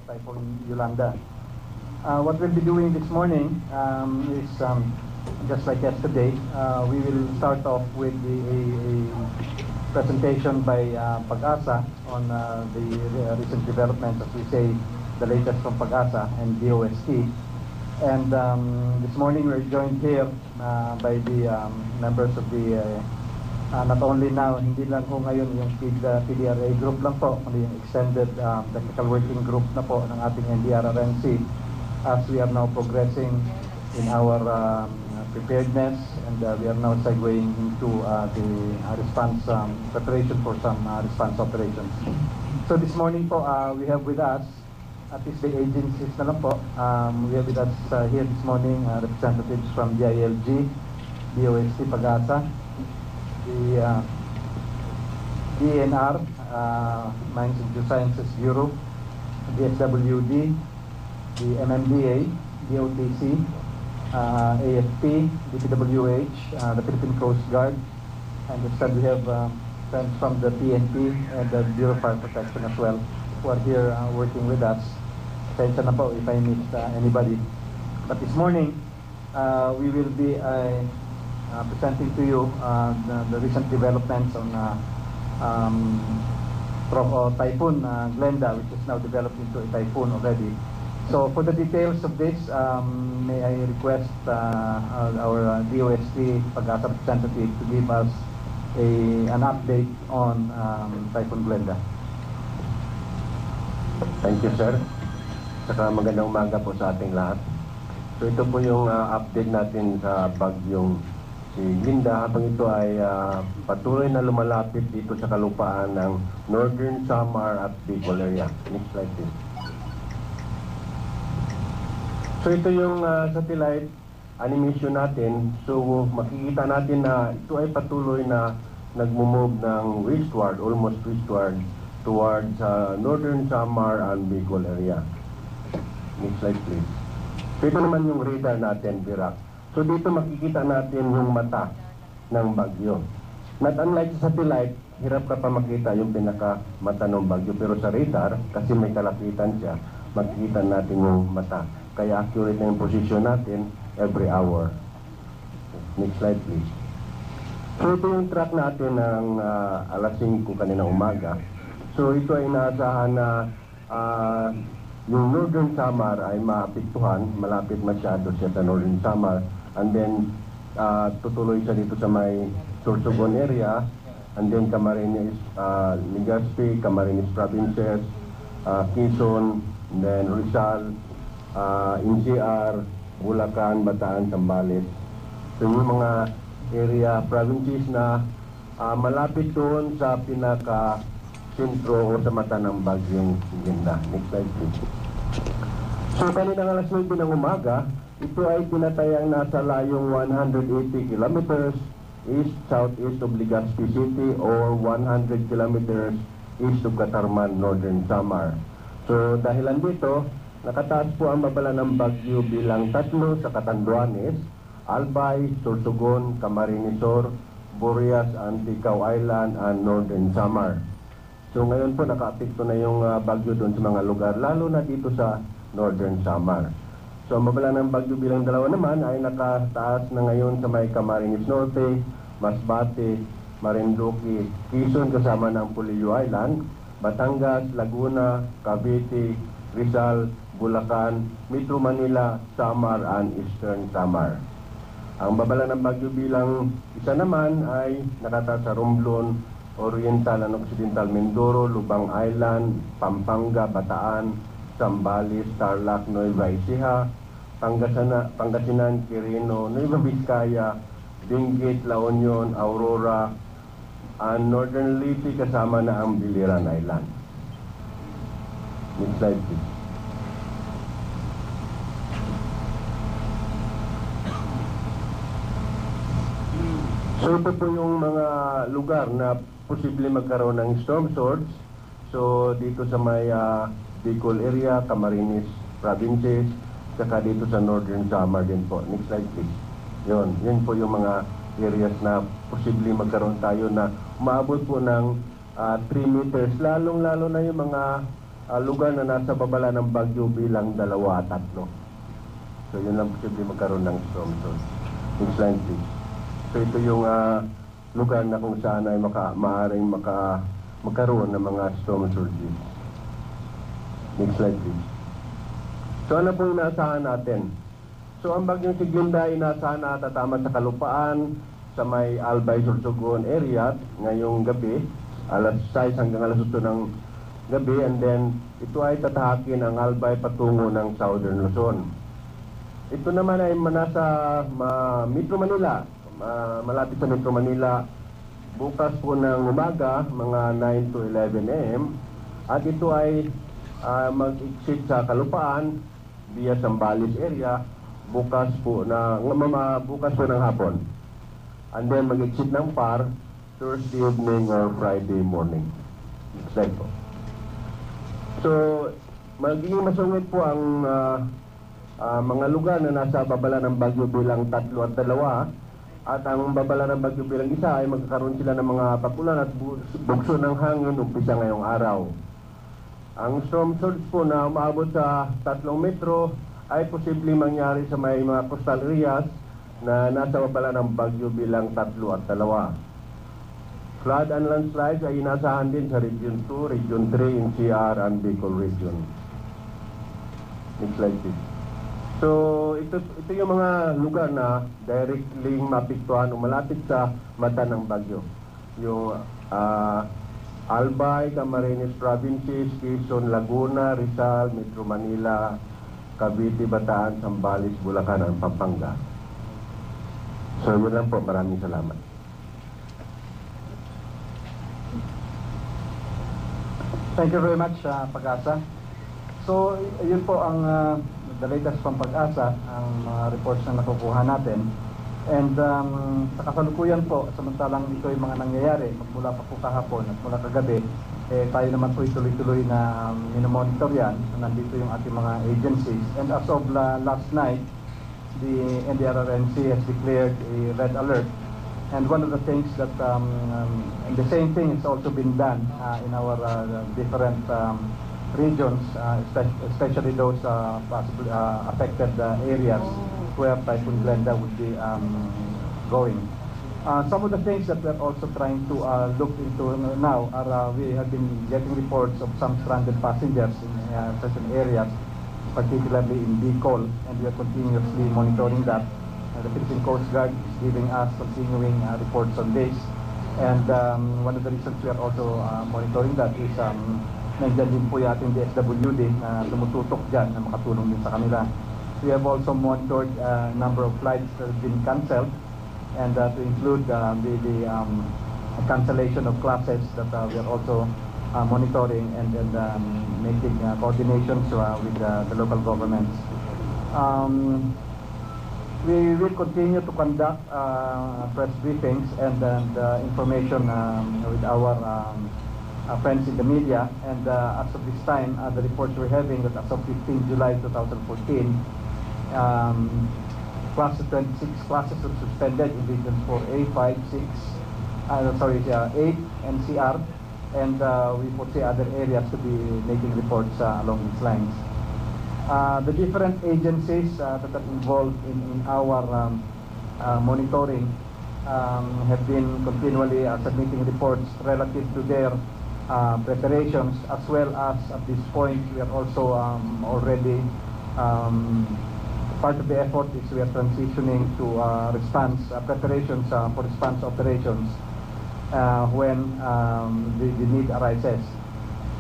of Typhoon Yolanda. What we'll be doing this morning is just like yesterday. We will start off with a presentation by Pag-asa on the recent developments, as we say, the latest from Pag-asa and DOST. And this morning we're joined here by the members of the not only now, hindi lang po ngayon yung PDRA group lang po, kundi yung extended technical working group na po ng ating NDRRMC, as we are now progressing in our preparedness, and we are now segueing into the response preparation for some response operations. So this morning po, we have with us, at least the agencies na lang po, we have with us here this morning representatives from DILG, DOST, Pag-asa, the DNR, Mines and Geosciences Bureau, the SWD, the MMDA, DOTC, AFP, DPWH, the Philippine Coast Guard, and instead we have friends from the PNP and the Bureau of Fire Protection as well, who are here working with us. Pasensya na po if I missed anybody. But this morning, we will be presenting to you the recent developments on Typhoon Glenda, which is now developed into a typhoon already. So for the details of this, may I request our DOST Pag-asa representative to give us an update on Typhoon Glenda. Thank you, sir. Saka magandang umaga po sa ating lahat. So ito po yung update natin sa bagyong si Linda, habang ito ay patuloy na lumalapit dito sa kalupaan ng Northern Samar at Bicol area. Next slide please. So ito yung satellite animation natin. So makikita natin na ito ay patuloy na nagmumove ng westward, almost westward, towards Northern Samar and Bicol area. Next slide please. So ito naman yung radar natin, Birak. So dito makikita natin yung mata ng bagyo. Not unlike sa satellite, hirap ka pa makita yung pinaka mata ng bagyo. Pero sa radar, kasi may kalapitan siya, makikita natin yung mata. Kaya accurate na yung position natin every hour. Next slide please. So ito yung track natin ng alas 5 kaninang umaga. So ito ay inaasahan na yung Northern Samar ay maapektuhan, malapit masyado siya sa Northern Samar. And then tutuloy siya dito sa may Sorsogon area, and then Camarines, Legazpi, Camarines Provinces, Quezon, and then Rizal, NCR, Bulacan, Bataan, Zambales. So yung mga area, provinces na malapit doon sa pinaka-sentro o sa mata ng bagyong Linda. Next slide please. So kaninang alas 9 ng umaga, ito ay tinatayang nasa layong 180 kilometers east-southeast of Legazpi City or 100 kilometers east of Catarman, Northern Samar. So dahilan dito, nakataas po ang babala ng bagyo bilang 3 sa Catanduanes, Albay, Sorsogon, Camarines Sur, Burias, Anticao Island, and Northern Samar. So ngayon po nakaapekto na yung bagyo doon sa mga lugar, lalo na dito sa Northern Samar. So ang babala ng bagyo bilang 2 naman ay nakataas na ngayon sa may Camarines Norte, Masbate, Marinduque, Quezon kasama ng Puliyo Island, Batangas, Laguna, Cavite, Rizal, Bulacan, Metro Manila, Samar, and Eastern Samar. Ang babala ng bagyo bilang 1 naman ay nakataas sa Romblon, Oriental and Occidental Mindoro, Lubang Island, Pampanga, Bataan, Zambales, Tarlac, Nueva Ecija, Pangasinan, Quirino, Nueva Vizcaya, Benguet, La Union, Aurora, and Northern Leyte kasama na ang Biliran Island. Next slide please. So ito po yung mga lugar na posible magkaroon ng storm surge. So dito sa may Bicol area, Camarines Provinces, saka dito sa Northern Samar din po. Next slide please. Yun po yung mga areas na posible magkaroon tayo na umaabot po ng 3 meters. Lalong-lalo na yung mga lugar na nasa babala ng bagyo bilang 2 at 3. So yun lang posible magkaroon ng storm surge. Next slide please. So ito yung lugar na kung saan ay maaaring magkaroon ng mga storm surges. Next slide please. So ano po inaasahan natin? So ang bagyong Sigyunda ay inaasahan na tatama sa kalupaan sa may Albay, Sorsogon area ngayong gabi, alas 6 hanggang alas 8 ng gabi, and then ito ay tatahakin ang Albay patungo ng Southern Luzon. Ito naman ay nasa Metro Manila, malapit sa Metro Manila, bukas po ng umaga, mga 9 to 11 a.m. At ito ay mag-exit sa Kalupaan via Zambales area bukas po ng hapon. And then mag-exit ng PAR Thursday evening or Friday morning. Next slide po. So, magiging masungit po ang mga lugar na nasa babala ng bagyo bilang 3 at 2, at ang babala ng bagyo bilang 1 ay magkakaroon sila ng mga pakulan at bugso ng hangin umpisa ngayong araw. Ang storm surge po na umabot sa 3 metro ay posibleng mangyari sa may mga coastal areas na nasa babala ng bagyo bilang 3 at 2. Flood and landslides ay inasahan din sa Region 2, Region 3, NCR, and Bicol Region. Next slide please. So, ito yung mga lugar na directly mapiktuhan o malapit sa mata ng bagyo. Yung Albay, Camarines Provinces, Quezon, Laguna, Rizal, Metro Manila, Cavite, Bataan, Zambales, Bulacan, at Pampanga. So, yun lang po. Maraming salamat. Thank you very much, Pag-asa. So, yun po ang the latest from Pag-asa, ang mga reports na nakukuha natin. And sa kasalukuyan po, samantalang ito yung mga nangyayari, magmula pa po kahapon at mula kagabi, tayo naman po tuloy-tuloy na minomonitor yan. Nandito yung ating mga agencies. And as of last night, the NDRRMC has declared a red alert. And one of the things that, and the same thing has also been done in our different regions, especially those possibly affected areas where Typhoon Glenda would be going. Some of the things that we're also trying to look into now are we have been getting reports of some stranded passengers in certain areas, particularly in Bicol, and we are continuously monitoring that. The Philippine Coast Guard is giving us continuing reports on this. And one of the reasons we are also monitoring that is nandiyan din po yung ating DSWD na tumututok dyan na makatulong din sa kanila. We have also monitored a number of flights that have been cancelled, and to include the cancellation of classes that we are also monitoring and making coordinations with the local governments. We will continue to conduct press briefings and information with our friends in the media, and as of this time, the reports we're having that as of 15 July 2014, classes 26 classes were suspended in regions 4A, 5, 6, 8 NCR, and we foresee other areas to be making reports along these lines. The different agencies that are involved in our monitoring have been continually submitting reports relative to their preparations, as well as at this point we are also already part of the effort is we are transitioning to response preparations for response operations when the need arises.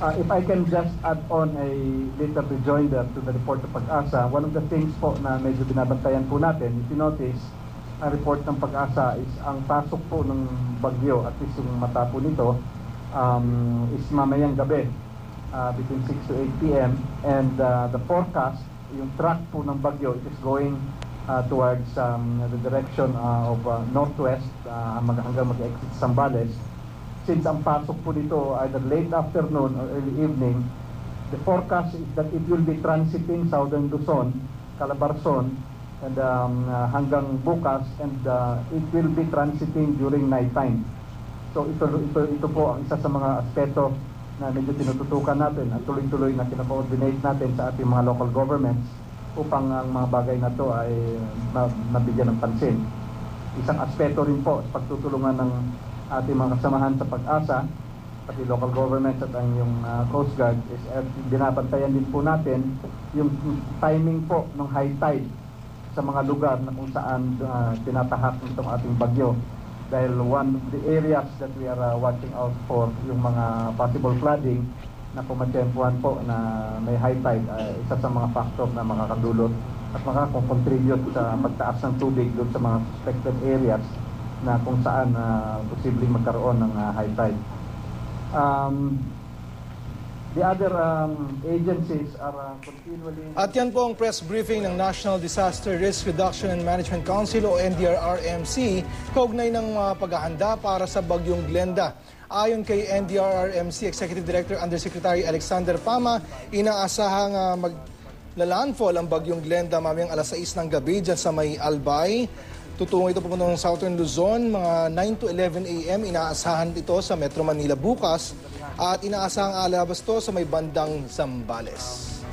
If I can just add on a little rejoinder to the report of Pag-asa, one of the things po na medyo binabantayan po natin, if you notice, ang report ng Pag-asa is ang pasok po ng bagyo, at least yung mata po nito, is mamayang gabi, between 6 to 8 p.m. And the forecast, yung track po ng bagyo, it is going towards the direction of northwest hanggang mag-exit Zambales. Since ang pasok po dito either late afternoon or early evening, the forecast is that it will be transiting Southern Luzon, Calabarzon, and hanggang bukas, and it will be transiting during night time. So ito po ang isa sa mga aspeto na medyo tinututukan natin at tuloy-tuloy na kino-coordinate natin sa ating mga local governments upang ang mga bagay na to ay nabigyan ng pansin. Isang aspeto rin po sa pagtutulungan ng ating mga kasamahan sa pag-asa, pati local governments at ang yung Coast Guard, is binabantayan din po natin yung timing po ng high tide sa mga lugar na kung saan tinatahak nitong ating bagyo. Dahil one of the areas that we are watching out for, yung mga possible flooding na pumatsyempuhan po na may high tide, isa sa mga factor na makakadulot at makakakontribute sa pagtaas ng tubig doon sa mga suspected areas na kung saan posibleng magkaroon ng high tide. The other agencies are continually... At yan po ang press briefing ng National Disaster Risk Reduction and Management Council o NDRRMC kaugnay ng paghahanda para sa bagyong Glenda. Ayon kay NDRRMC Executive Director Undersecretary Alexander Pama, inaasahang maglalandfall ang bagyong Glenda mamayang alas 6 ng gabi dyan sa may Albay. Tutungo ito pupunta ng Southern Luzon, mga 9 to 11 a.m. Inaasahan ito sa Metro Manila bukas at inaasahang alabas to sa may bandang Zambales.